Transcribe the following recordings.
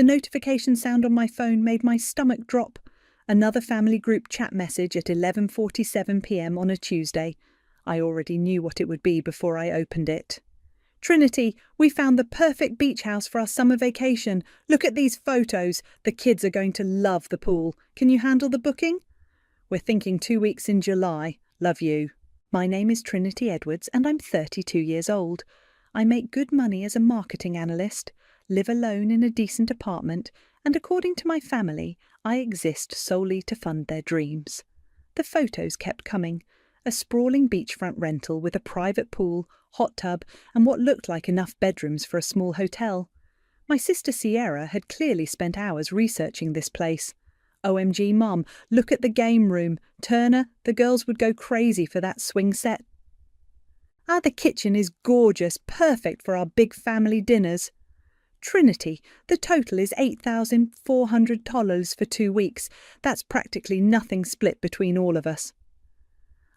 The notification sound on my phone made my stomach drop. Another family group chat message at 11:47 p.m. on a Tuesday. I already knew what it would be before I opened it. Trinity, we found the perfect beach house for our summer vacation. Look at these photos. The kids are going to love the pool. Can you handle the booking? We're thinking 2 weeks in July. Love you. My name is Trinity Edwards and I'm 32 years old. I make good money as a marketing analyst, live alone in a decent apartment, and according to my family, I exist solely to fund their dreams. The photos kept coming. A sprawling beachfront rental with a private pool, hot tub, and what looked like enough bedrooms for a small hotel. My sister Sierra had clearly spent hours researching this place. OMG, Mum, look at the game room. Turner, the girls would go crazy for that swing set. The kitchen is gorgeous, perfect for our big family dinners. Trinity, the total is $8,400 for 2 weeks. That's practically nothing split between all of us.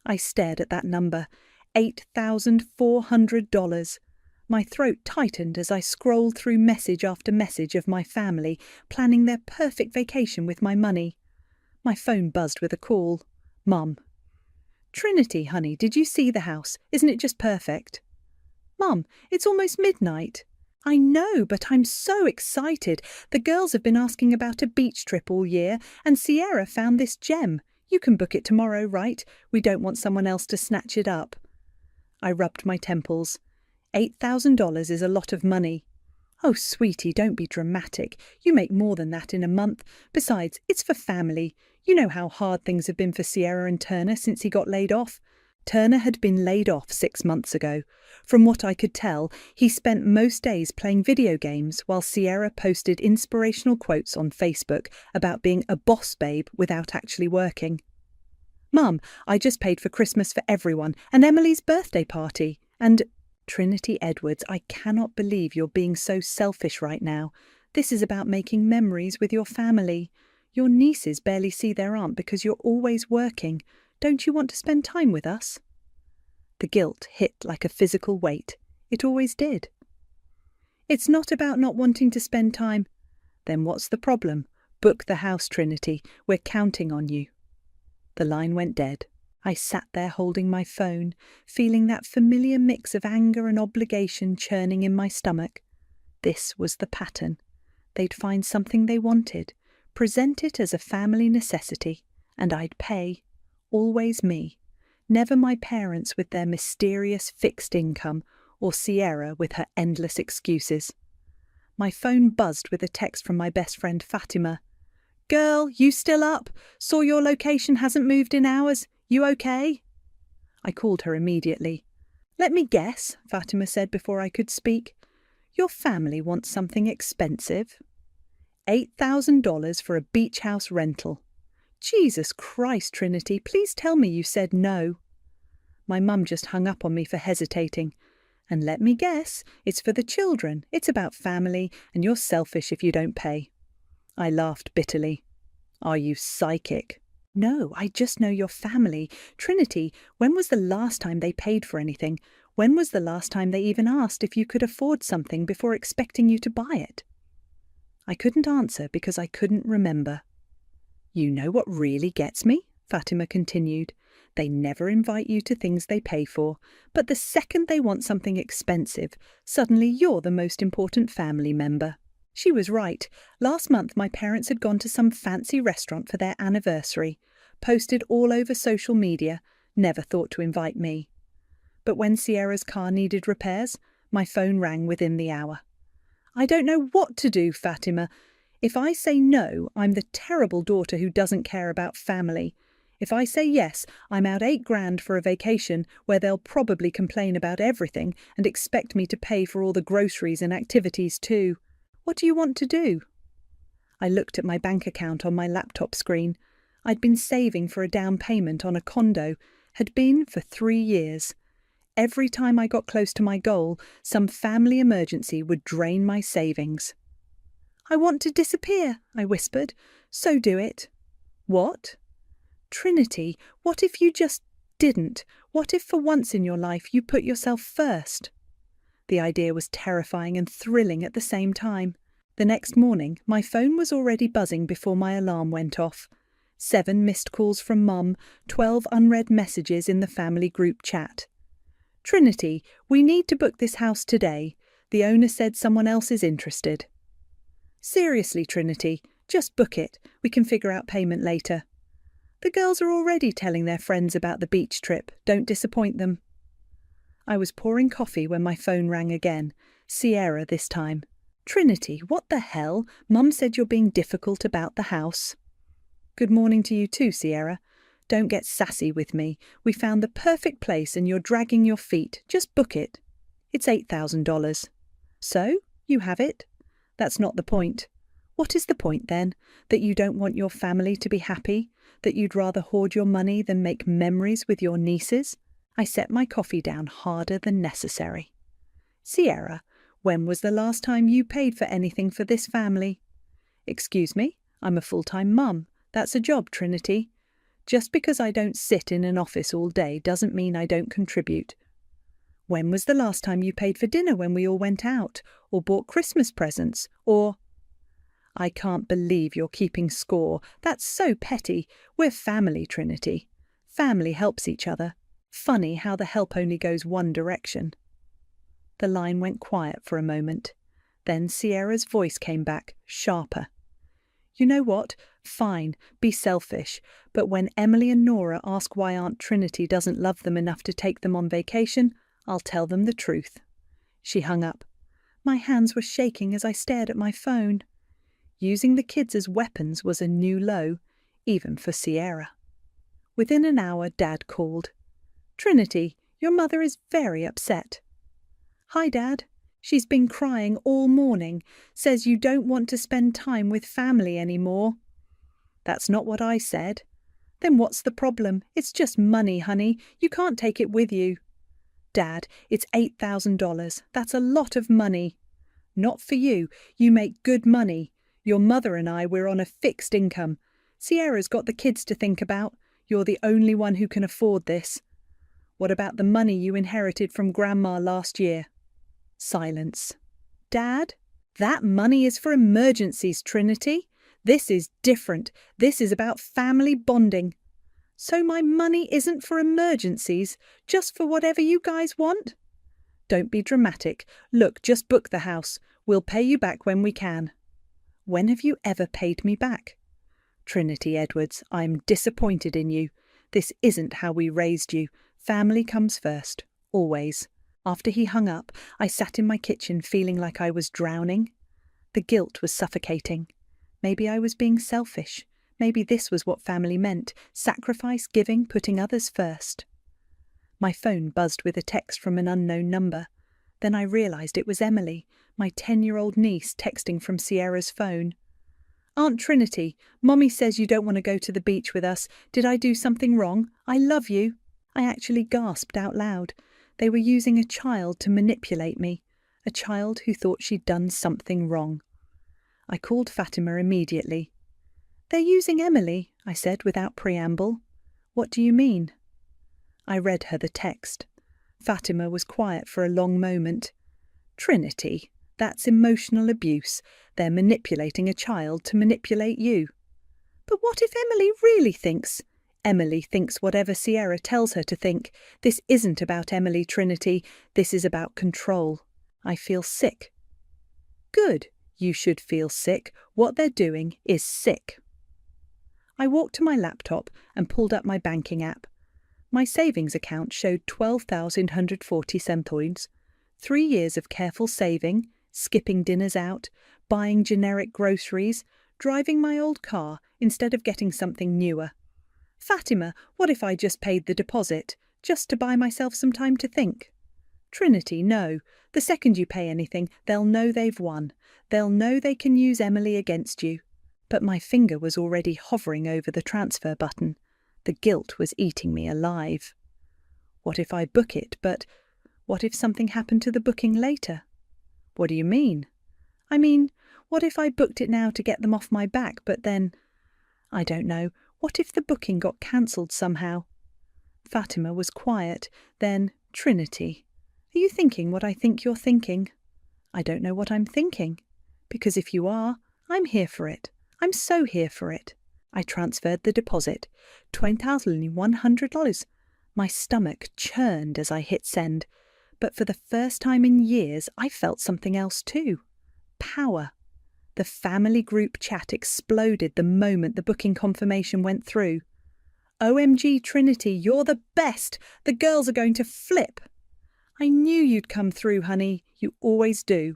I stared at that number, $8,400. My throat tightened as I scrolled through message after message of my family, planning their perfect vacation with my money. My phone buzzed with a call. Mum. Trinity, honey, did you see the house? Isn't it just perfect? Mum, it's almost midnight. I know, but I'm so excited. The girls have been asking about a beach trip all year, and Sierra found this gem. You can book it tomorrow, right? We don't want someone else to snatch it up. I rubbed my temples. $8,000 is a lot of money. Oh, sweetie, don't be dramatic. You make more than that in a month. Besides, it's for family. You know how hard things have been for Sierra and Turner since he got laid off. Turner had been laid off 6 months ago. From what I could tell, he spent most days playing video games while Sierra posted inspirational quotes on Facebook about being a boss babe without actually working. Mum, I just paid for Christmas for everyone and Emily's birthday party. And Trinity Edwards, I cannot believe you're being so selfish right now. This is about making memories with your family. Your nieces barely see their aunt because you're always working. Don't you want to spend time with us? The guilt hit like a physical weight. It always did. It's not about not wanting to spend time. Then what's the problem? Book the house, Trinity. We're counting on you. The line went dead. I sat there holding my phone, feeling that familiar mix of anger and obligation churning in my stomach. This was the pattern. They'd find something they wanted, present it as a family necessity, and I'd pay. Always me. Never my parents with their mysterious fixed income, or Sierra with her endless excuses. My phone buzzed with a text from my best friend Fatima. Girl, you still up? Saw your location hasn't moved in hours. You okay? I called her immediately. Let me guess, Fatima said before I could speak. Your family wants something expensive? $8,000 for a beach house rental. Jesus Christ, Trinity, please tell me you said no. My mum just hung up on me for hesitating. And let me guess, it's for the children. It's about family, and you're selfish if you don't pay. I laughed bitterly. Are you psychic? No, I just know your family. Trinity, when was the last time they paid for anything? When was the last time they even asked if you could afford something before expecting you to buy it? I couldn't answer because I couldn't remember. You know what really gets me? Fatima continued. They never invite you to things they pay for, but the second they want something expensive, suddenly you're the most important family member. She was right. Last month my parents had gone to some fancy restaurant for their anniversary, posted all over social media, never thought to invite me. But when Sierra's car needed repairs, my phone rang within the hour. I don't know what to do, Fatima. If I say no, I'm the terrible daughter who doesn't care about family. If I say yes, I'm out $8,000 for a vacation where they'll probably complain about everything and expect me to pay for all the groceries and activities too. What do you want to do? I looked at my bank account on my laptop screen. I'd been saving for a down payment on a condo, had been for 3 years. Every time I got close to my goal, some family emergency would drain my savings. I want to disappear, I whispered. So do it. What? Trinity, what if you just didn't? What if for once in your life you put yourself first? The idea was terrifying and thrilling at the same time. The next morning, my phone was already buzzing before my alarm went off. 7 missed calls from Mum, 12 unread messages in the family group chat. Trinity, we need to book this house today. The owner said someone else is interested. Seriously, Trinity, just book it. We can figure out payment later. The girls are already telling their friends about the beach trip. Don't disappoint them. I was pouring coffee when my phone rang again. Sierra this time. Trinity, what the hell? Mum said you're being difficult about the house. Good morning to you too, Sierra. Don't get sassy with me. We found the perfect place and you're dragging your feet. Just book it. It's $8,000. So, you have it? That's not the point. What is the point then? That you don't want your family to be happy? That you'd rather hoard your money than make memories with your nieces? I set my coffee down harder than necessary. Sierra, when was the last time you paid for anything for this family? Excuse me, I'm a full-time mum. That's a job, Trinity. Just because I don't sit in an office all day doesn't mean I don't contribute. When was the last time you paid for dinner when we all went out, or bought Christmas presents, or... I can't believe you're keeping score. That's so petty. We're family, Trinity. Family helps each other. Funny how the help only goes one direction. The line went quiet for a moment. Then Sierra's voice came back, sharper. You know what? Fine, be selfish. But when Emily and Nora ask why Aunt Trinity doesn't love them enough to take them on vacation, I'll tell them the truth. She hung up. My hands were shaking as I stared at my phone. Using the kids as weapons was a new low, even for Sierra. Within an hour, Dad called. Trinity, your mother is very upset. Hi, Dad. She's been crying all morning, says you don't want to spend time with family anymore. That's not what I said. Then what's the problem? It's just money, honey. You can't take it with you. Dad, it's $8,000. That's a lot of money. Not for you. You make good money. Your mother and I, we're on a fixed income. Sierra's got the kids to think about. You're the only one who can afford this. What about the money you inherited from Grandma last year? Silence. Dad, that money is for emergencies, Trinity. This is different. This is about family bonding. So my money isn't for emergencies, just for whatever you guys want? Don't be dramatic. Look, just book the house. We'll pay you back when we can. When have you ever paid me back? Trinity Edwards, I'm disappointed in you. This isn't how we raised you. Family comes first, always. After he hung up, I sat in my kitchen feeling like I was drowning. The guilt was suffocating. Maybe I was being selfish. Maybe this was what family meant, sacrifice, giving, putting others first. My phone buzzed with a text from an unknown number. Then I realised it was Emily, my 10-year-old niece, texting from Sierra's phone. Aunt Trinity, Mommy says you don't want to go to the beach with us. Did I do something wrong? I love you. I actually gasped out loud. They were using a child to manipulate me, a child who thought she'd done something wrong. I called Fatima immediately. They're using Emily, I said without preamble. What do you mean? I read her the text. Fatima was quiet for a long moment. Trinity, that's emotional abuse. They're manipulating a child to manipulate you. But what if Emily really thinks? Emily thinks whatever Sierra tells her to think. This isn't about Emily, Trinity. This is about control. I feel sick. Good. You should feel sick. What they're doing is sick. I walked to my laptop and pulled up my banking app. My savings account showed 12,140 centipoints. 3 years of careful saving, skipping dinners out, buying generic groceries, driving my old car instead of getting something newer. Fatima, what if I just paid the deposit, just to buy myself some time to think? Trinity, no. The second you pay anything, they'll know they've won. They'll know they can use Emily against you. But my finger was already hovering over the transfer button. The guilt was eating me alive. What if I book it, but what if something happened to the booking later? What do you mean? I mean, what if I booked it now to get them off my back, but then, I don't know, what if the booking got cancelled somehow? Fatima was quiet. Then, Trinity, are you thinking what I think you're thinking? I don't know what I'm thinking. Because if you are, I'm here for it. I'm so here for it. I transferred the deposit, $2,100. My stomach churned as I hit send, but for the first time in years I felt something else too. Power. The family group chat exploded the moment the booking confirmation went through. OMG Trinity, you're the best! The girls are going to flip! I knew you'd come through, honey. You always do.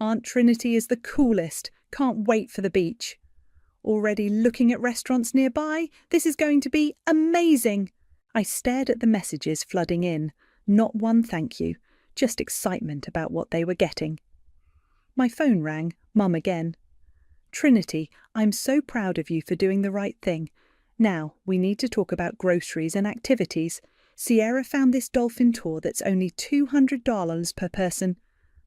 Aunt Trinity is the coolest. Can't wait for the beach. Already looking at restaurants nearby? This is going to be amazing! I stared at the messages flooding in. Not one thank you. Just excitement about what they were getting. My phone rang. Mum again. Trinity, I'm so proud of you for doing the right thing. Now, we need to talk about groceries and activities. Sierra found this dolphin tour that's only $200 per person.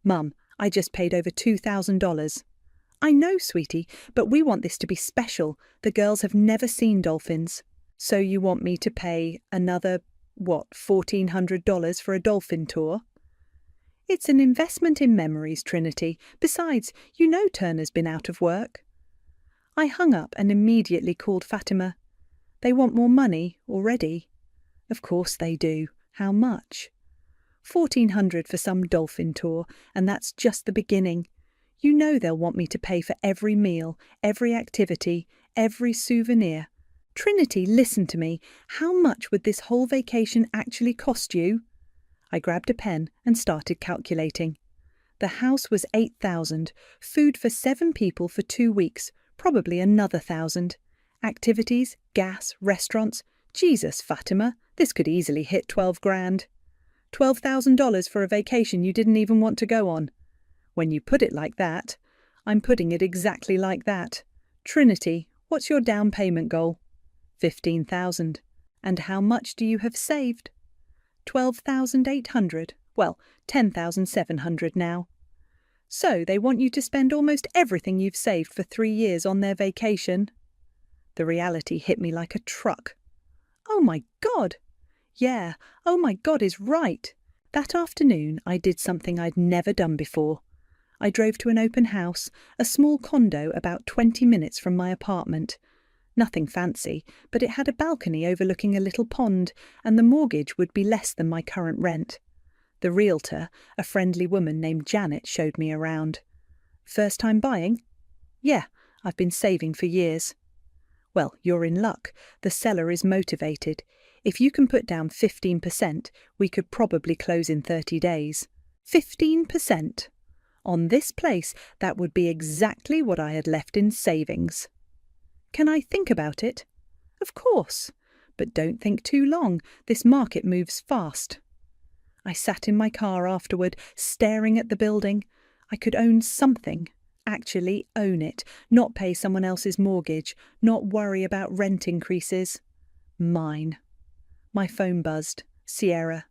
Mum, I just paid over $2,000. I know, sweetie, but we want this to be special. The girls have never seen dolphins. So you want me to pay another, $1,400 for a dolphin tour? It's an investment in memories, Trinity. Besides, you know Turner's been out of work. I hung up and immediately called Fatima. They want more money already. Of course they do. How much? $1,400 for some dolphin tour, and that's just the beginning. You know they'll want me to pay for every meal, every activity, every souvenir. Trinity, listen to me. How much would this whole vacation actually cost you? I grabbed a pen and started calculating. The house was $8,000, food for 7 people for 2 weeks, probably another $1,000. Activities, gas, restaurants. Jesus, Fatima, this could easily hit 12 grand. $12,000 for a vacation you didn't even want to go on. When you put it like that, I'm putting it exactly like that. Trinity, what's your down payment goal? $15,000. And how much do you have saved? $12,800. Well, $10,700 now. So they want you to spend almost everything you've saved for 3 years on their vacation. The reality hit me like a truck. Oh my God! Yeah, oh my God is right. That afternoon I did something I'd never done before. I drove to an open house, a small condo about 20 minutes from my apartment. Nothing fancy, but it had a balcony overlooking a little pond, and the mortgage would be less than my current rent. The realtor, a friendly woman named Janet, showed me around. First time buying? Yeah, I've been saving for years. Well, you're in luck. The seller is motivated. If you can put down 15%, we could probably close in 30 days. 15%! On this place, that would be exactly what I had left in savings. Can I think about it? Of course. But don't think too long. This market moves fast. I sat in my car afterward, staring at the building. I could own something. Actually own it. Not pay someone else's mortgage. Not worry about rent increases. Mine. My phone buzzed. Sierra.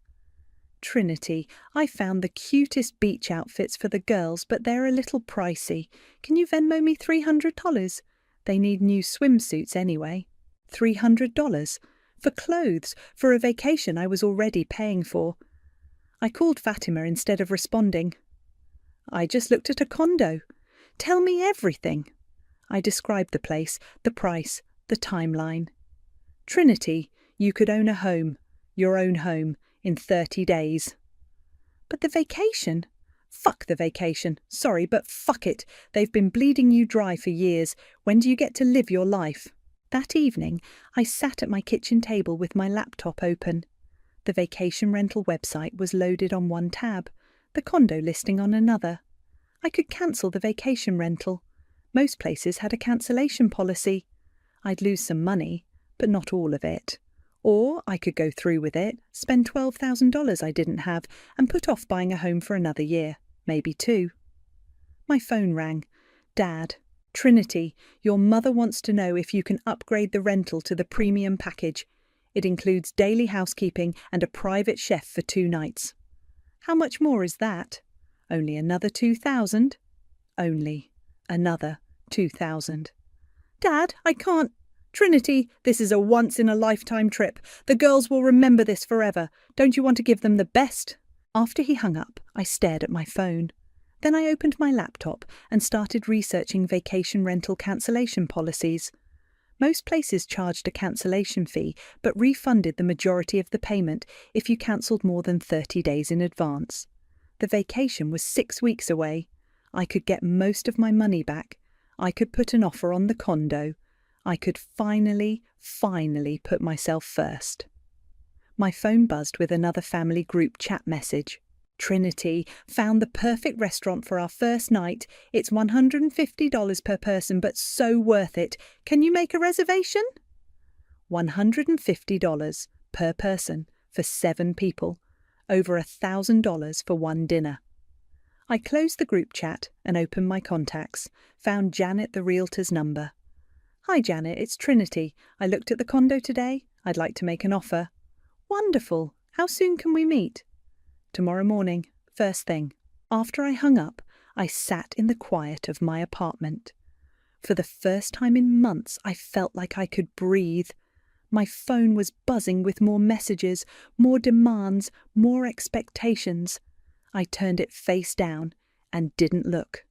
Trinity, I found the cutest beach outfits for the girls, but they're a little pricey. Can you Venmo me $300? They need new swimsuits anyway. $300? For clothes, for a vacation I was already paying for. I called Fatima instead of responding. I just looked at a condo. Tell me everything. I described the place, the price, the timeline. Trinity, you could own a home, your own home, in 30 days. But the vacation? Fuck the vacation. Sorry, but fuck it. They've been bleeding you dry for years. When do you get to live your life? That evening, I sat at my kitchen table with my laptop open. The vacation rental website was loaded on one tab, the condo listing on another. I could cancel the vacation rental. Most places had a cancellation policy. I'd lose some money, but not all of it. Or I could go through with it, spend $12,000 I didn't have, and put off buying a home for another year, maybe 2. My phone rang. Dad, Trinity, your mother wants to know if you can upgrade the rental to the premium package. It includes daily housekeeping and a private chef for 2 nights. How much more is that? Only another $2,000? Only another $2,000. Dad, I can't. Trinity, this is a once-in-a-lifetime trip. The girls will remember this forever. Don't you want to give them the best? After he hung up, I stared at my phone. Then I opened my laptop and started researching vacation rental cancellation policies. Most places charged a cancellation fee but refunded the majority of the payment if you cancelled more than 30 days in advance. The vacation was 6 weeks away. I could get most of my money back. I could put an offer on the condo. I could finally put myself first. My phone buzzed with another family group chat message. Trinity, found the perfect restaurant for our first night. It's $150 per person, but so worth it. Can you make a reservation? $150 per person for 7 people. Over $1,000 for one dinner. I closed the group chat and opened my contacts. Found Janet, the realtor's number. Hi Janet, it's Trinity. I looked at the condo today. I'd like to make an offer. Wonderful. How soon can we meet? Tomorrow morning, first thing. After I hung up, I sat in the quiet of my apartment. For the first time in months, I felt like I could breathe. My phone was buzzing with more messages, more demands, more expectations. I turned it face down and didn't look.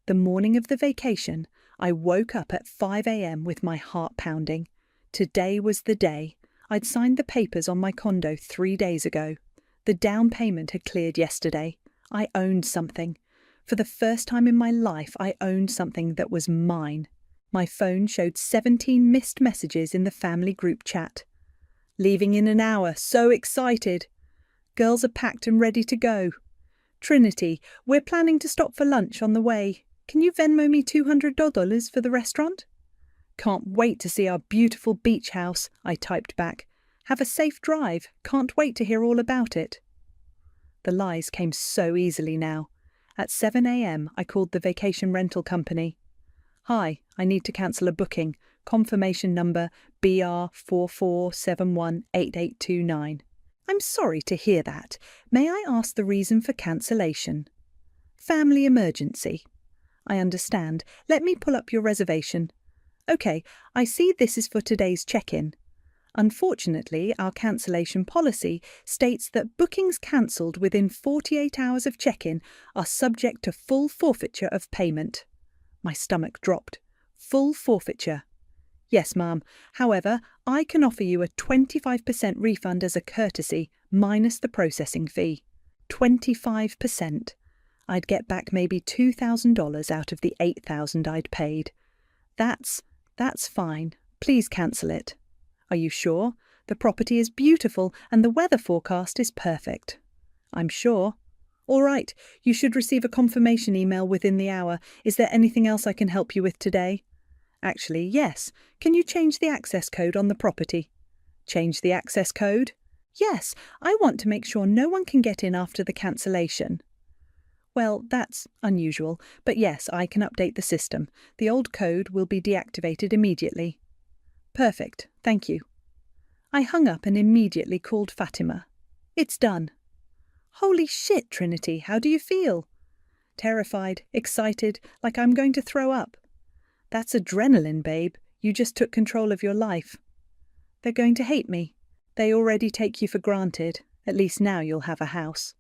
The morning of the vacation, I woke up at 5 a.m. with my heart pounding. Today was the day. I'd signed the papers on my condo 3 days ago. The down payment had cleared yesterday. I owned something. For the first time in my life, I owned something that was mine. My phone showed 17 missed messages in the family group chat. Leaving in an hour, so excited. Girls are packed and ready to go. Trinity, we're planning to stop for lunch on the way. Can you Venmo me $200 for the restaurant? Can't wait to see our beautiful beach house, I typed back. Have a safe drive. Can't wait to hear all about it. The lies came so easily now. At 7 a.m, I called the vacation rental company. Hi, I need to cancel a booking. Confirmation number BR44718829. I'm sorry to hear that. May I ask the reason for cancellation? Family emergency. I understand. Let me pull up your reservation. Okay, I see this is for today's check-in. Unfortunately, our cancellation policy states that bookings cancelled within 48 hours of check-in are subject to full forfeiture of payment. My stomach dropped. Full forfeiture. Yes, ma'am. However, I can offer you a 25% refund as a courtesy, minus the processing fee. 25%. I'd get back maybe $2,000 out of the $8,000 I'd paid. That's fine. Please cancel it. Are you sure? The property is beautiful and the weather forecast is perfect. I'm sure. All right, you should receive a confirmation email within the hour. Is there anything else I can help you with today? Actually, yes. Can you change the access code on the property? Change the access code? Yes, I want to make sure no one can get in after the cancellation. Well, that's unusual, but yes, I can update the system. The old code will be deactivated immediately. Perfect, thank you. I hung up and immediately called Fatima. It's done. Holy shit, Trinity, how do you feel? Terrified, excited, like I'm going to throw up. That's adrenaline, babe. You just took control of your life. They're going to hate me. They already take you for granted. At least now you'll have a house.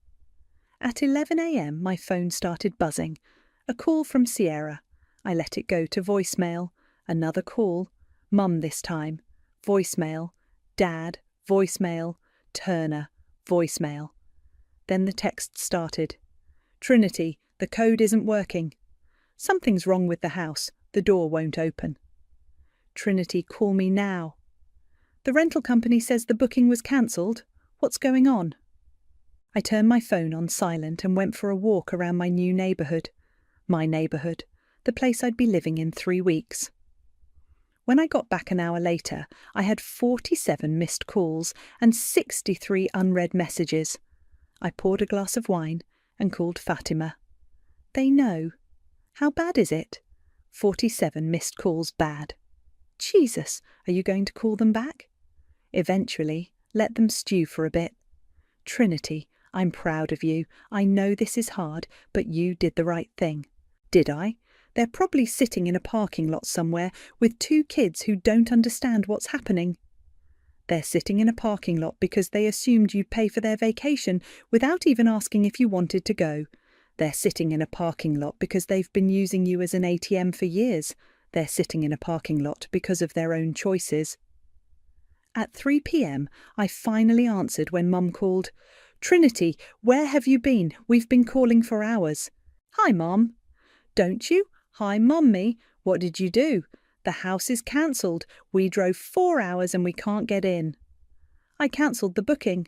At 11 a.m, my phone started buzzing. A call from Sierra. I let it go to voicemail. Another call. Mum this time. Voicemail. Dad. Voicemail. Turner. Voicemail. Then the text started. Trinity, the code isn't working. Something's wrong with the house. The door won't open. Trinity, call me now. The rental company says the booking was cancelled. What's going on? I turned my phone on silent and went for a walk around my new neighbourhood. My neighbourhood. The place I'd be living in 3 weeks. When I got back an hour later, I had 47 missed calls and 63 unread messages. I poured a glass of wine and called Fatima. They know. How bad is it? 47 missed calls bad. Jesus, are you going to call them back? Eventually, let them stew for a bit. Trinity, I'm proud of you. I know this is hard, but you did the right thing. Did I? They're probably sitting in a parking lot somewhere with 2 kids who don't understand what's happening. They're sitting in a parking lot because they assumed you'd pay for their vacation without even asking if you wanted to go. They're sitting in a parking lot because they've been using you as an ATM for years. They're sitting in a parking lot because of their own choices. At 3 p.m, I finally answered when Mum called. "Trinity, where have you been? We've been calling for hours." "Hi, Mum." "Don't you? Hi, Mummy. What did you do?" "The house is cancelled. We drove 4 hours and we can't get in." "I cancelled the booking."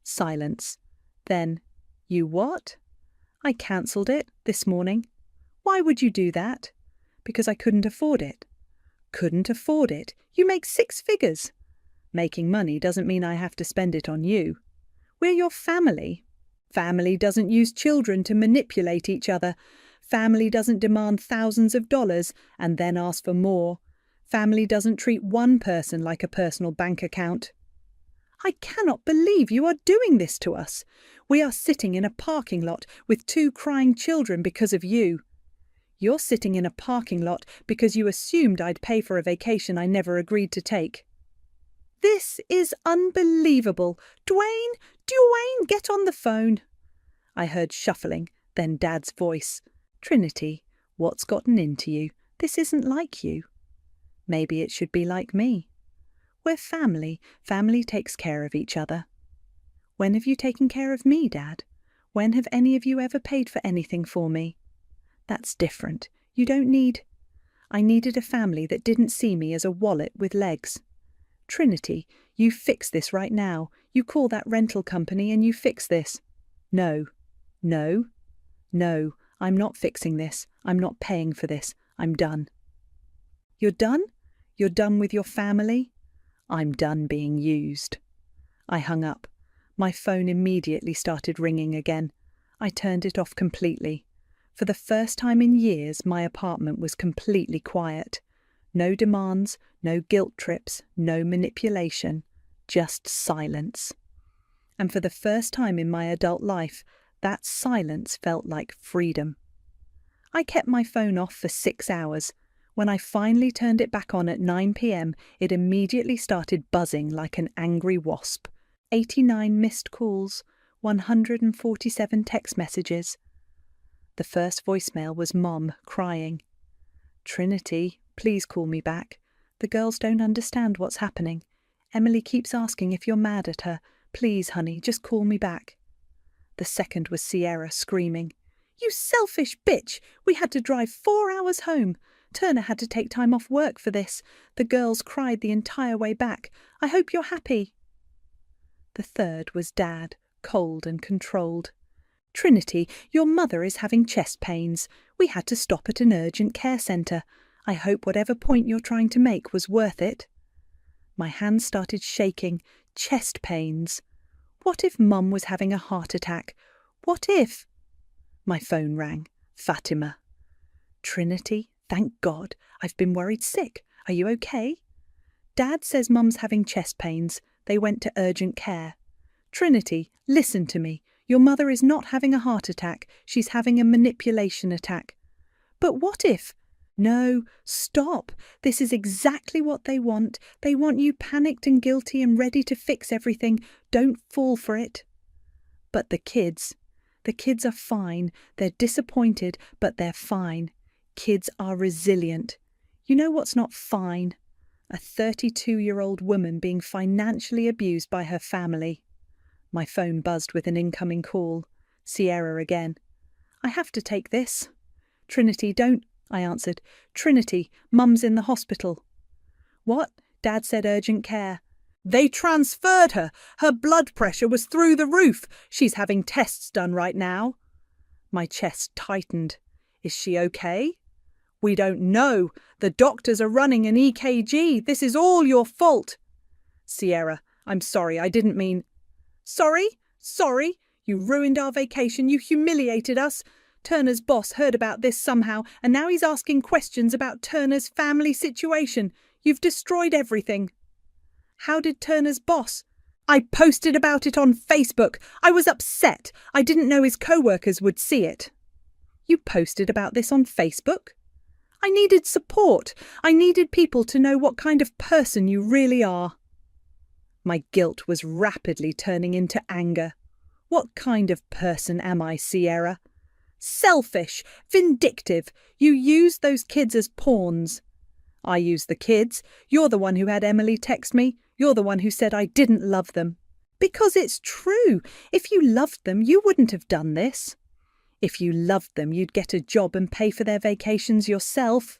Silence. Then, "You what?" "I cancelled it this morning." "Why would you do that?" "Because I couldn't afford it." "Couldn't afford it? You make 6 figures." "Making money doesn't mean I have to spend it on you." "We're your family." "Family doesn't use children to manipulate each other. Family doesn't demand thousands of dollars and then ask for more. Family doesn't treat one person like a personal bank account." "I cannot believe you are doing this to us. We are sitting in a parking lot with 2 crying children because of you." "You're sitting in a parking lot because you assumed I'd pay for a vacation I never agreed to take." "This is unbelievable. Dwayne, get on the phone." I heard shuffling, then Dad's voice. "Trinity, what's gotten into you? This isn't like you." "Maybe it should be like me." "We're family. Family takes care of each other." "When have you taken care of me, Dad? When have any of you ever paid for anything for me?" "That's different. You don't need—" "I needed a family that didn't see me as a wallet with legs." "Trinity, you fix this right now. You call that rental company and you fix this." "No. No. No. I'm not fixing this. I'm not paying for this. I'm done." "You're done? You're done with your family?" "I'm done being used." I hung up. My phone immediately started ringing again. I turned it off completely. For the first time in years, my apartment was completely quiet. No demands, no guilt trips, no manipulation, just silence. And for the first time in my adult life, that silence felt like freedom. I kept my phone off for 6 hours. When I finally turned it back on at 9 p.m, it immediately started buzzing like an angry wasp. 89 missed calls, 147 text messages. The first voicemail was Mom crying. "Trinity, please call me back. The girls don't understand what's happening. Emily keeps asking if you're mad at her. Please, honey, just call me back." The second was Sierra screaming. "You selfish bitch! We had to drive 4 hours home. Turner had to take time off work for this. The girls cried the entire way back. I hope you're happy." The third was Dad, cold and controlled. "Trinity, your mother is having chest pains. We had to stop at an urgent care centre. I hope whatever point you're trying to make was worth it." My hands started shaking. Chest pains. What if Mum was having a heart attack? What if— My phone rang. Fatima. "Trinity, thank God. I've been worried sick. Are you okay?" "Dad says Mum's having chest pains. They went to urgent care." "Trinity, listen to me. Your mother is not having a heart attack. She's having a manipulation attack." "But what if—" "No, stop. This is exactly what they want. They want you panicked and guilty and ready to fix everything. Don't fall for it." "But the kids are fine. They're disappointed, but they're fine. Kids are resilient. You know what's not fine? A 32-year-old woman being financially abused by her family." My phone buzzed with an incoming call. Sierra again. "I have to take this." "Trinity, don't—" I answered. "Trinity, Mum's in the hospital." "What?" Dad said urgent care. "They transferred her. Her blood pressure was through the roof. She's having tests done right now." My chest tightened. "Is she okay?" "We don't know. The doctors are running an EKG. This is all your fault." "Sierra, I'm sorry. I didn't mean—" "Sorry? Sorry? You ruined our vacation. You humiliated us. Turner's boss heard about this somehow, and now he's asking questions about Turner's family situation. You've destroyed everything." "How did Turner's boss—" "I posted about it on Facebook. I was upset. I didn't know his co-workers would see it." "You posted about this on Facebook?" "I needed support. I needed people to know what kind of person you really are." My guilt was rapidly turning into anger. What kind of person am I, Sierra? Selfish, vindictive. You used those kids as pawns. I used the kids. You're the one who had Emily text me. You're the one who said I didn't love them. Because it's true. If you loved them, you wouldn't have done this. If you loved them, you'd get a job and pay for their vacations yourself.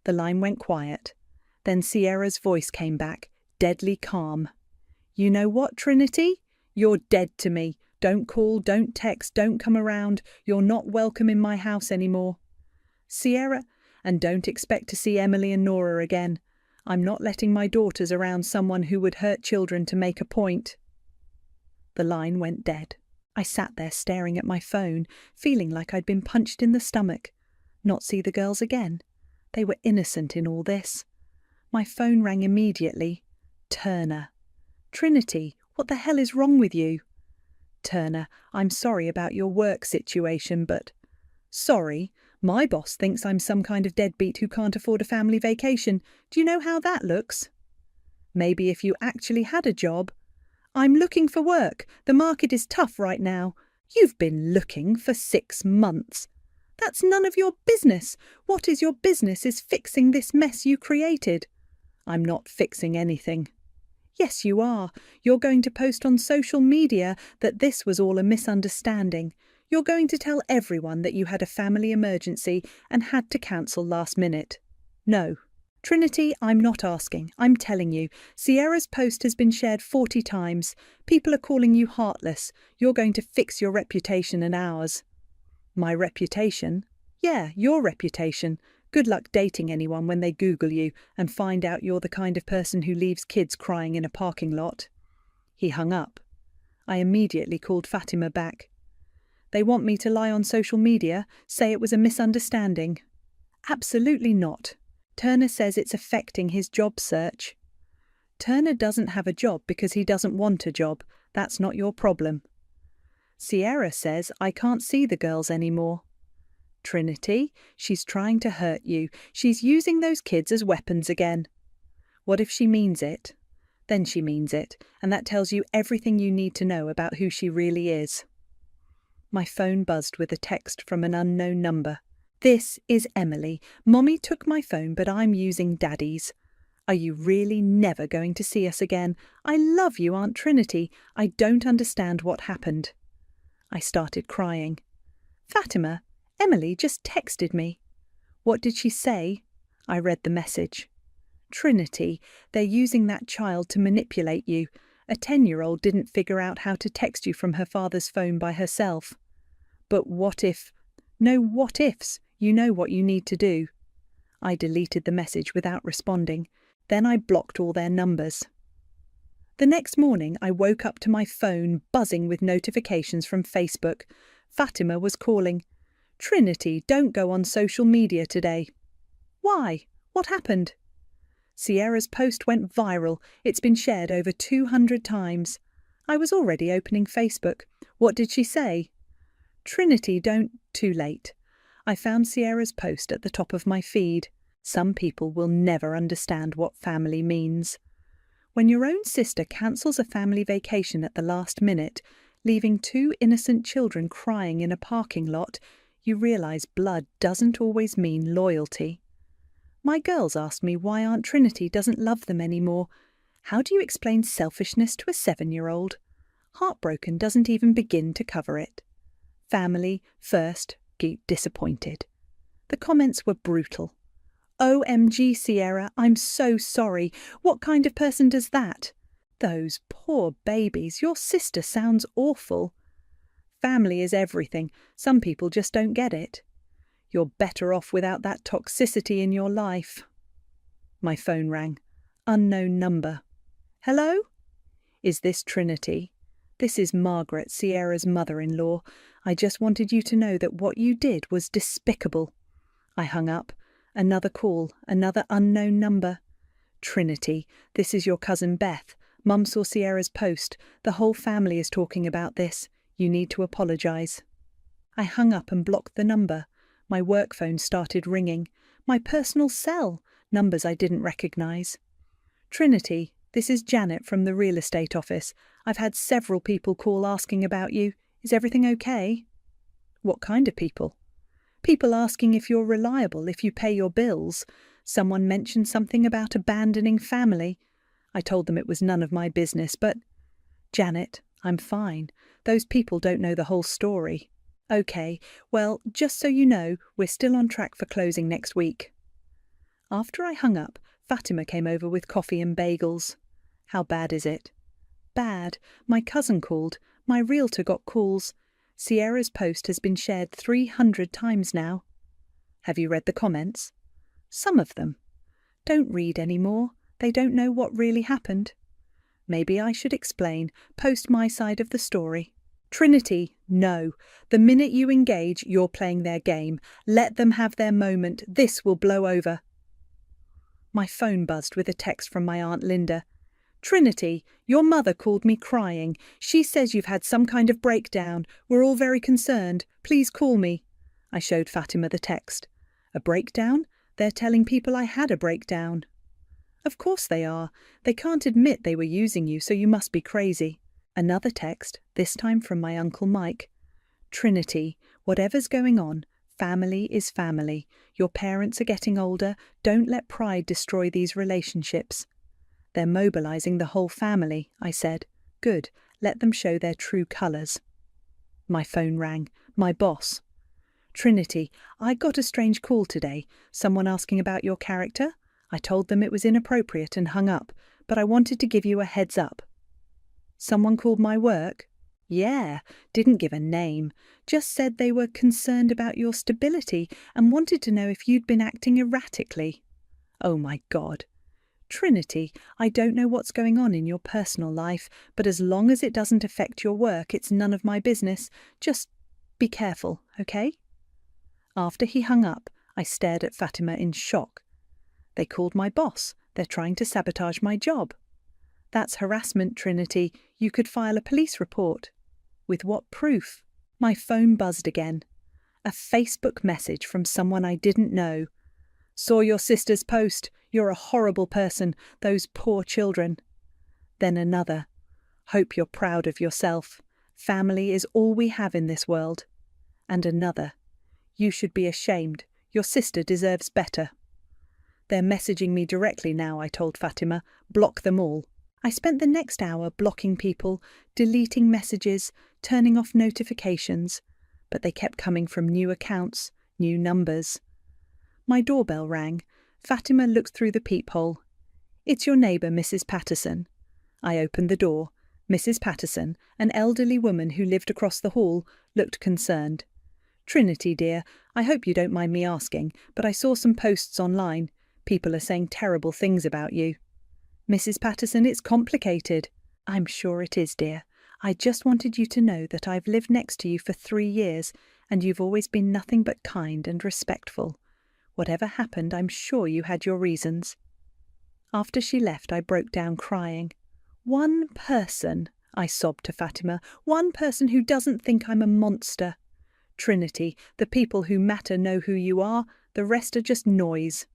The line went quiet. Then Sierra's voice came back, deadly calm. You know what, Trinity? You're dead to me. Don't call, don't text, don't come around. You're not welcome in my house anymore. Sierra, and don't expect to see Emily and Nora again. I'm not letting my daughters around someone who would hurt children to make a point. The line went dead. I sat there staring at my phone, feeling like I'd been punched in the stomach. Not see the girls again. They were innocent in all this. My phone rang immediately. Turner. Trinity, what the hell is wrong with you? Turner, I'm sorry about your work situation, but... Sorry? My boss thinks I'm some kind of deadbeat who can't afford a family vacation. Do you know how that looks? Maybe if you actually had a job. I'm looking for work. The market is tough right now. You've been looking for 6 months. That's none of your business. What is your business is fixing this mess you created. I'm not fixing anything. Yes, you are. You're going to post on social media that this was all a misunderstanding. You're going to tell everyone that you had a family emergency and had to cancel last minute. No. Trinity, I'm not asking. I'm telling you. Sierra's post has been shared 40 times. People are calling you heartless. You're going to fix your reputation and ours. My reputation? Yeah, your reputation. Good luck dating anyone when they Google you and find out you're the kind of person who leaves kids crying in a parking lot. He hung up. I immediately called Fatima back. They want me to lie on social media, say it was a misunderstanding. Absolutely not. Turner says it's affecting his job search. Turner doesn't have a job because he doesn't want a job. That's not your problem. Sierra says I can't see the girls anymore. Trinity, she's trying to hurt you. She's using those kids as weapons again. What if she means it? Then she means it, and that tells you everything you need to know about who she really is. My phone buzzed with a text from an unknown number. This is Emily. Mommy took my phone, but I'm using Daddy's. Are you really never going to see us again? I love you, Aunt Trinity. I don't understand what happened. I started crying. Fatima, Emily just texted me. What did she say? I read the message. Trinity, they're using that child to manipulate you. A 10-year-old didn't figure out how to text you from her father's phone by herself. But what if... No what ifs. You know what you need to do. I deleted the message without responding. Then I blocked all their numbers. The next morning I woke up to my phone buzzing with notifications from Facebook. Fatima was calling. Trinity, don't go on social media today. Why? What happened? Sierra's post went viral. It's been shared over 200 times. I was already opening Facebook. What did she say? Trinity, don't... Too late. I found Sierra's post at the top of my feed. Some people will never understand what family means. When your own sister cancels a family vacation at the last minute, leaving 2 innocent children crying in a parking lot, you realise blood doesn't always mean loyalty. My girls asked me why Aunt Trinity doesn't love them anymore. How do you explain selfishness to a 7-year-old? Heartbroken doesn't even begin to cover it. Family first, disappointed. The comments were brutal. OMG, Sierra, I'm so sorry. What kind of person does that? Those poor babies, your sister sounds awful. Family is everything. Some people just don't get it. You're better off without that toxicity in your life. My phone rang. Unknown number. Hello? Is this Trinity? This is Margaret, Sierra's mother-in-law. I just wanted you to know that what you did was despicable. I hung up. Another call, another unknown number. Trinity, this is your cousin Beth. Mum saw Sierra's post. The whole family is talking about this. You need to apologise. I hung up and blocked the number. My work phone started ringing. My personal cell. Numbers I didn't recognise. Trinity, this is Janet from the real estate office. I've had several people call asking about you. Is everything okay? What kind of people? People asking if you're reliable, if you pay your bills. Someone mentioned something about abandoning family. I told them it was none of my business, but... Janet, I'm fine. Those people don't know the whole story. Okay, well, just so you know, we're still on track for closing next week. After I hung up, Fatima came over with coffee and bagels. How bad is it? Bad. My cousin called. My realtor got calls. Sierra's post has been shared 300 times now. Have you read the comments? Some of them. Don't read any more. They don't know what really happened. Maybe I should explain, post my side of the story. Trinity, no. The minute you engage, you're playing their game. Let them have their moment. This will blow over. My phone buzzed with a text from my Aunt Linda. Trinity, your mother called me crying. She says you've had some kind of breakdown. We're all very concerned. Please call me. I showed Fatima the text. A breakdown? They're telling people I had a breakdown. Of course they are. They can't admit they were using you, so you must be crazy. Another text, this time from my Uncle Mike. Trinity, whatever's going on, family is family. Your parents are getting older. Don't let pride destroy these relationships. They're mobilizing the whole family, I said. Good, let them show their true colours. My phone rang. My boss. Trinity, I got a strange call today. Someone asking about your character. I told them it was inappropriate and hung up, but I wanted to give you a heads up. Someone called my work? Yeah, didn't give a name. Just said they were concerned about your stability and wanted to know if you'd been acting erratically. Oh my God. Trinity, I don't know what's going on in your personal life, but as long as it doesn't affect your work, it's none of my business. Just be careful, okay? After he hung up, I stared at Fatima in shock. They called my boss. They're trying to sabotage my job. That's harassment, Trinity. You could file a police report. With what proof? My phone buzzed again. A Facebook message from someone I didn't know. Saw your sister's post. You're a horrible person. Those poor children. Then another. Hope you're proud of yourself. Family is all we have in this world. And another. You should be ashamed. Your sister deserves better. They're messaging me directly now, I told Fatima. Block them all. I spent the next hour blocking people, deleting messages, turning off notifications, but they kept coming from new accounts, new numbers. My doorbell rang. Fatima looked through the peephole. It's your neighbour, Mrs. Patterson. I opened the door. Mrs. Patterson, an elderly woman who lived across the hall, looked concerned. Trinity, dear, I hope you don't mind me asking, but I saw some posts online. People are saying terrible things about you. Mrs. Patterson, it's complicated. I'm sure it is, dear. I just wanted you to know that I've lived next to you for 3 years, and you've always been nothing but kind and respectful. Whatever happened, I'm sure you had your reasons. After she left, I broke down crying. One person, I sobbed to Fatima, one person who doesn't think I'm a monster. Trinity, the people who matter know who you are, the rest are just noise.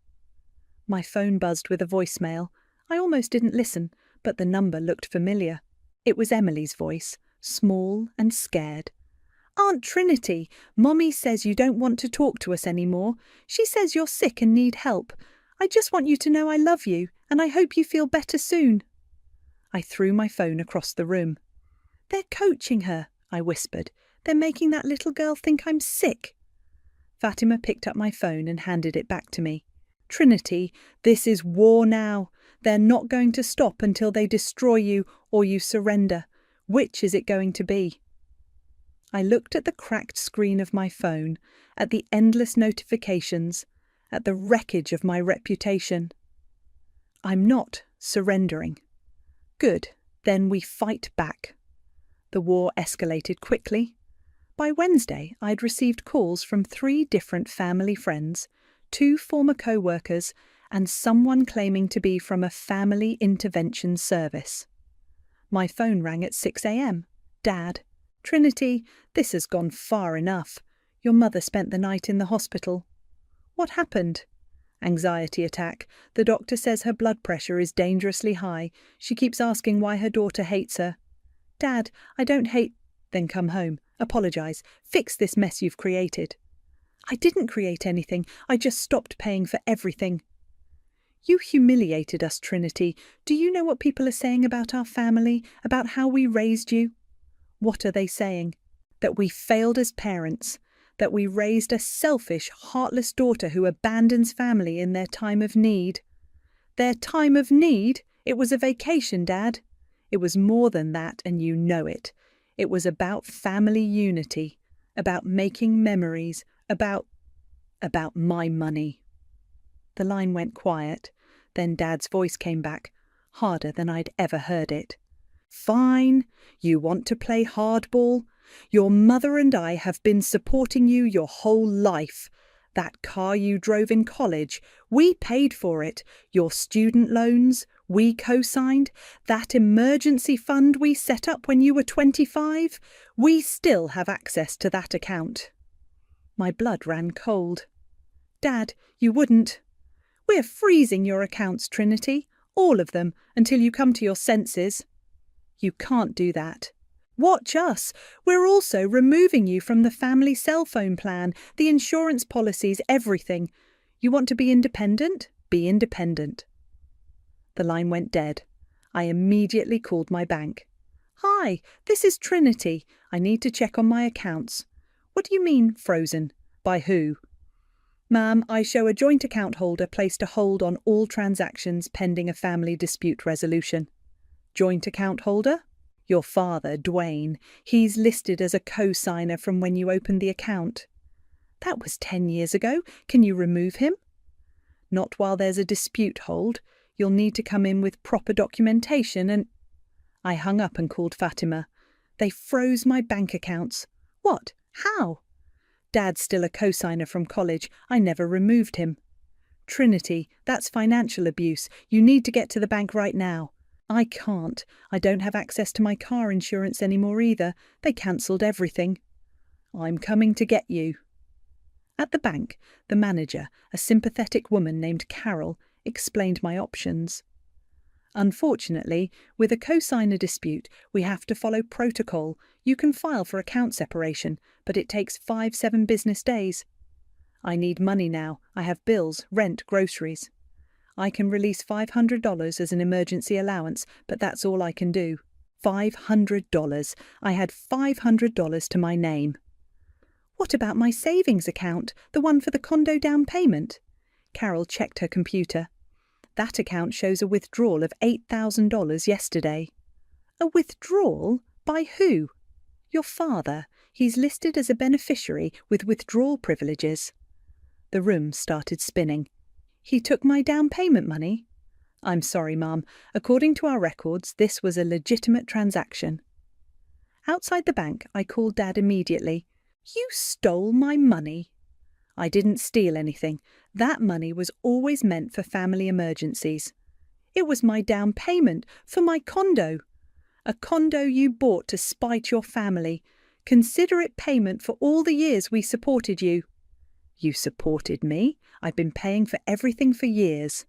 My phone buzzed with a voicemail. I almost didn't listen, but the number looked familiar. It was Emily's voice, small and scared. Aunt Trinity, Mommy says you don't want to talk to us anymore. She says you're sick and need help. I just want you to know I love you, and I hope you feel better soon. I threw my phone across the room. They're coaching her, I whispered. They're making that little girl think I'm sick. Fatima picked up my phone and handed it back to me. Trinity, this is war now. They're not going to stop until they destroy you or you surrender. Which is it going to be? I looked at the cracked screen of my phone, at the endless notifications, at the wreckage of my reputation. I'm not surrendering. Good, then we fight back. The war escalated quickly. By Wednesday, I'd received calls from 3 different family friends, 2 former co-workers, and someone claiming to be from a family intervention service. My phone rang at 6 a.m. Dad, Trinity, this has gone far enough. Your mother spent the night in the hospital. What happened? Anxiety attack. The doctor says her blood pressure is dangerously high. She keeps asking why her daughter hates her. Dad, I don't hate... Then come home. Apologise. Fix this mess you've created. I didn't create anything. I just stopped paying for everything. You humiliated us, Trinity. Do you know what people are saying about our family, about how we raised you? What are they saying? That we failed as parents, that we raised a selfish, heartless daughter who abandons family in their time of need. Their time of need? It was a vacation, Dad. It was more than that, and you know it. It was about family unity, about making memories, about my money. The line went quiet. Then Dad's voice came back, harder than I'd ever heard it. Fine, you want to play hardball? Your mother and I have been supporting you your whole life. That car you drove in college, we paid for it. Your student loans, we co-signed. That emergency fund we set up when you were 25, we still have access to that account. My blood ran cold. Dad, you wouldn't. We're freezing your accounts, Trinity, all of them, until you come to your senses. You can't do that. Watch us. We're also removing you from the family cell phone plan, the insurance policies, everything. You want to be independent? Be independent. The line went dead. I immediately called my bank. Hi, this is Trinity. I need to check on my accounts. What do you mean, frozen? By who? Ma'am, I show a joint account holder placed a hold on all transactions pending a family dispute resolution. Joint account holder? Your father, Dwayne. He's listed as a co-signer from when you opened the account. That was 10 years ago. Can you remove him? Not while there's a dispute hold. You'll need to come in with proper documentation and... I hung up and called Fatima. They froze my bank accounts. What? How? Dad's still a co-signer from college. I never removed him. Trinity, that's financial abuse. You need to get to the bank right now. I can't. I don't have access to my car insurance anymore either. They cancelled everything. I'm coming to get you. At the bank, the manager, a sympathetic woman named Carol, explained my options. Unfortunately, with a co-signer dispute, we have to follow protocol. You can file for account separation, but it takes 5-7 business days. I need money now. I have bills, rent, groceries. I can release $500 as an emergency allowance, but that's all I can do. $500. I had $500 to my name. What about my savings account, the one for the condo down payment? Carol checked her computer. That account shows a withdrawal of $8,000 yesterday. A withdrawal? By who? Your father. He's listed as a beneficiary with withdrawal privileges. The room started spinning. He took my down payment money? I'm sorry, Mum. According to our records, this was a legitimate transaction. Outside the bank, I called Dad immediately. You stole my money. I didn't steal anything. That money was always meant for family emergencies. It was my down payment for my condo. A condo you bought to spite your family. Consider it payment for all the years we supported you. You supported me. I've been paying for everything for years.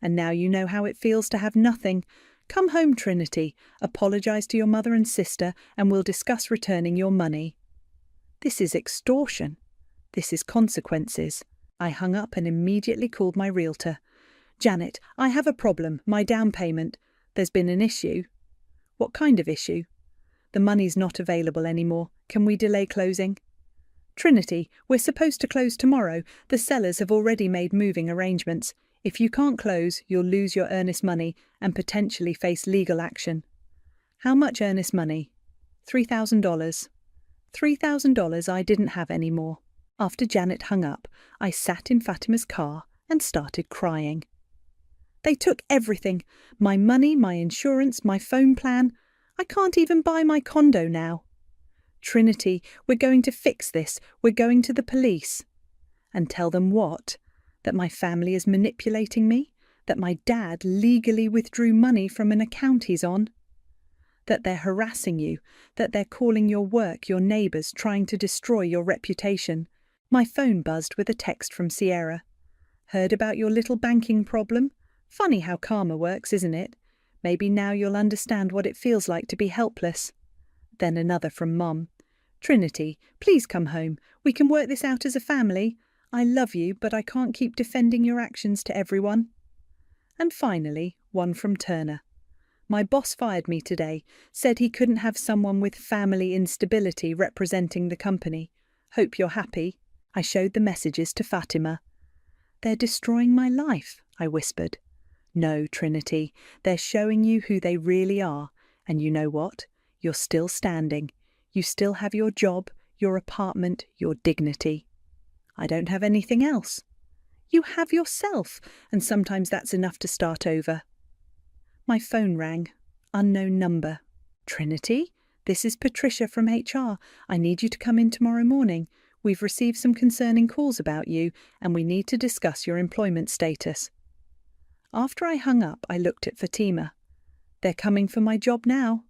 And now you know how it feels to have nothing. Come home, Trinity. Apologise to your mother and sister, and we'll discuss returning your money. This is extortion. This is consequences. I hung up and immediately called my realtor. Janet, I have a problem. My down payment. There's been an issue. What kind of issue? The money's not available anymore. Can we delay closing? Trinity, we're supposed to close tomorrow. The sellers have already made moving arrangements. If you can't close, you'll lose your earnest money and potentially face legal action. How much earnest money? $3,000. $3,000 I didn't have anymore. After Janet hung up, I sat in Fatima's car and started crying. They took everything. My money, my insurance, my phone plan. I can't even buy my condo now. Trinity, we're going to fix this. We're going to the police. And tell them what? That my family is manipulating me? That my dad legally withdrew money from an account he's on? That they're harassing you? That they're calling your work, your neighbours, trying to destroy your reputation? My phone buzzed with a text from Sierra. Heard about your little banking problem? Funny how karma works, isn't it? Maybe now you'll understand what it feels like to be helpless. Then another from Mum. Trinity, please come home. We can work this out as a family. I love you, but I can't keep defending your actions to everyone. And finally, one from Turner. My boss fired me today, said he couldn't have someone with family instability representing the company. Hope you're happy. I showed the messages to Fatima. They're destroying my life, I whispered. No, Trinity, they're showing you who they really are. And you know what? You're still standing. You still have your job, your apartment, your dignity. I don't have anything else. You have yourself, and sometimes that's enough to start over. My phone rang. Unknown number. Trinity, this is Patricia from HR. I need you to come in tomorrow morning. We've received some concerning calls about you, and we need to discuss your employment status. After I hung up, I looked at Fatima. They're coming for my job now.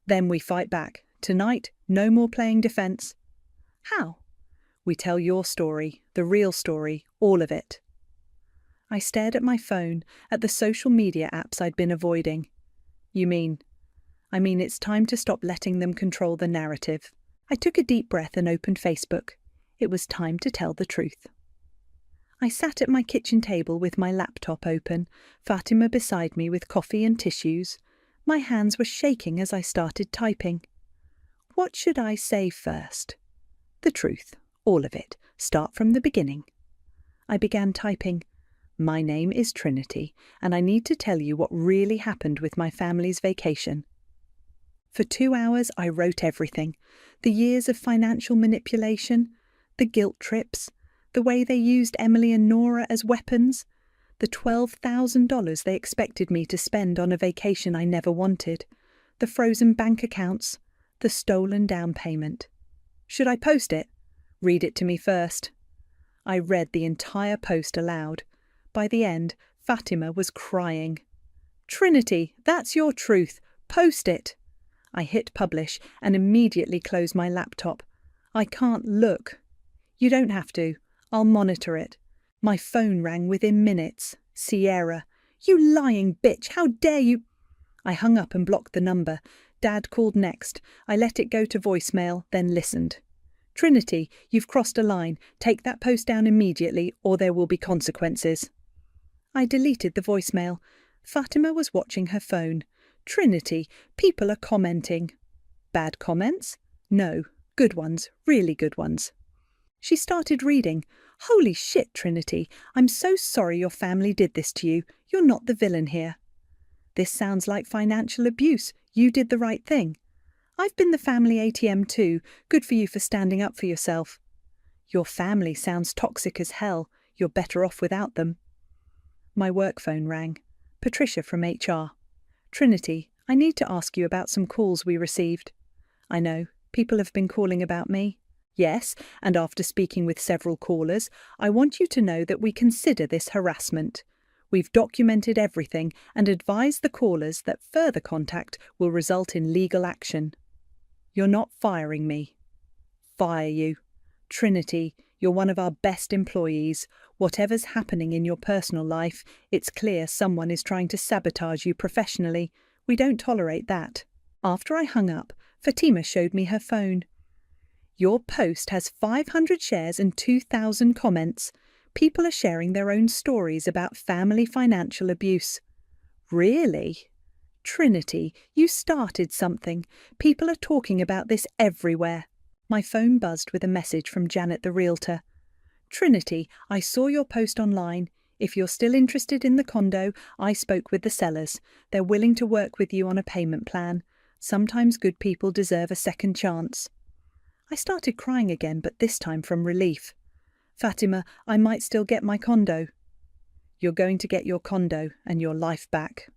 Then we fight back. Tonight, no more playing defence. How? We tell your story, the real story, all of it. I stared at my phone, at the social media apps I'd been avoiding. You mean? I mean it's time to stop letting them control the narrative. I took a deep breath and opened Facebook. It was time to tell the truth. I sat at my kitchen table with my laptop open, Fatima beside me with coffee and tissues. My hands were shaking as I started typing. What should I say first? The truth, all of it, start from the beginning. I began typing. My name is Trinity, and I need to tell you what really happened with my family's vacation. For 2 hours I wrote everything. The years of financial manipulation, the guilt trips, the way they used Emily and Nora as weapons, the $12,000 they expected me to spend on a vacation I never wanted, the frozen bank accounts, the stolen down payment. Should I post it? Read it to me first. I read the entire post aloud. By the end, Fatima was crying. Trinity, that's your truth. Post it. I hit publish and immediately closed my laptop. I can't look. You don't have to. I'll monitor it. My phone rang within minutes. Sierra. You lying bitch, how dare you? I hung up and blocked the number. Dad called next. I let it go to voicemail, then listened. Trinity, you've crossed a line. Take that post down immediately or there will be consequences. I deleted the voicemail. Fatima was watching her phone. Trinity, people are commenting. Bad comments? No, good ones, really good ones. She started reading. Holy shit, Trinity, I'm so sorry your family did this to you. You're not the villain here. This sounds like financial abuse. You did the right thing. I've been the family ATM too. Good for you for standing up for yourself. Your family sounds toxic as hell. You're better off without them. My work phone rang. Patricia from HR. Trinity, I need to ask you about some calls we received. I know, people have been calling about me. Yes, and after speaking with several callers, I want you to know that we consider this harassment. We've documented everything and advised the callers that further contact will result in legal action. You're not firing me. Fire you. Trinity, you're one of our best employees. Whatever's happening in your personal life, it's clear someone is trying to sabotage you professionally. We don't tolerate that. After I hung up, Fatima showed me her phone. Your post has 500 shares and 2,000 comments. People are sharing their own stories about family financial abuse. Really? Trinity, you started something. People are talking about this everywhere. My phone buzzed with a message from Janet the realtor. Trinity, I saw your post online. If you're still interested in the condo, I spoke with the sellers. They're willing to work with you on a payment plan. Sometimes good people deserve a second chance. I started crying again, but this time from relief. Fatima, I might still get my condo. You're going to get your condo and your life back.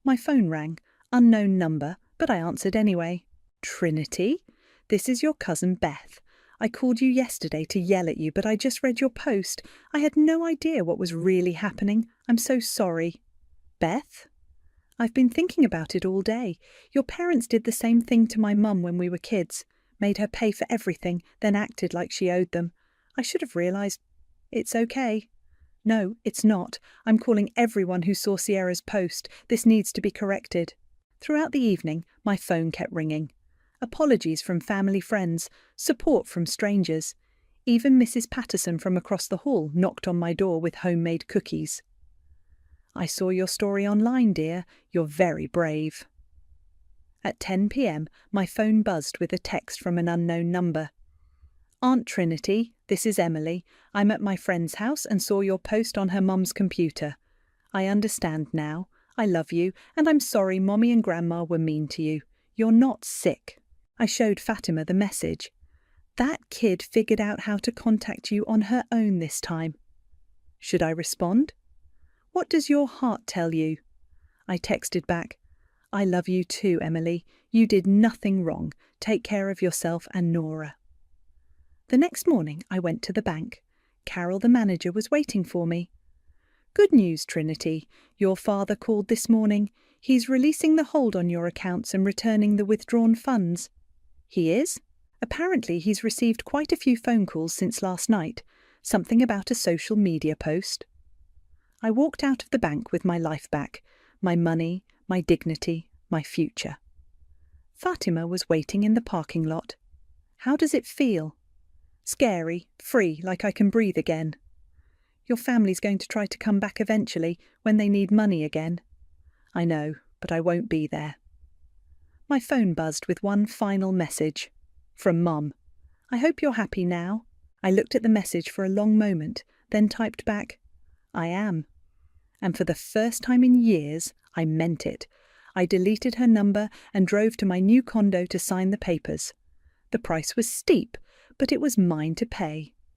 My phone rang. Unknown number, but I answered anyway. Trinity? This is your cousin Beth. I called you yesterday to yell at you, but I just read your post. I had no idea what was really happening. I'm so sorry. Beth? I've been thinking about it all day. Your parents did the same thing to my mum when we were kids. Made her pay for everything, then acted like she owed them. I should have realised. It's okay. No, it's not. I'm calling everyone who saw Sierra's post. This needs to be corrected. Throughout the evening, my phone kept ringing. Apologies from family friends, support from strangers. Even Mrs. Patterson from across the hall knocked on my door with homemade cookies. I saw your story online, dear. You're very brave. At 10 p.m, my phone buzzed with a text from an unknown number. Aunt Trinity, this is Emily. I'm at my friend's house and saw your post on her mum's computer. I understand now. I love you, and I'm sorry Mommy and Grandma were mean to you. You're not sick. I showed Fatima the message. That kid figured out how to contact you on her own this time. Should I respond? What does your heart tell you? I texted back, I love you too, Emily. You did nothing wrong. Take care of yourself and Nora. The next morning I went to the bank. Carol, the manager, was waiting for me. Good news, Trinity. Your father called this morning. He's releasing the hold on your accounts and returning the withdrawn funds. He is? Apparently he's received quite a few phone calls since last night. Something about a social media post. I walked out of the bank with my life back. My money, my dignity, my future. Fatima was waiting in the parking lot. How does it feel? Scary, free, like I can breathe again. Your family's going to try to come back eventually, when they need money again. I know, but I won't be there. My phone buzzed with one final message. From Mum. I hope you're happy now. I looked at the message for a long moment, then typed back, I am. And for the first time in years, I meant it. I deleted her number and drove to my new condo to sign the papers. The price was steep, but it was mine to pay.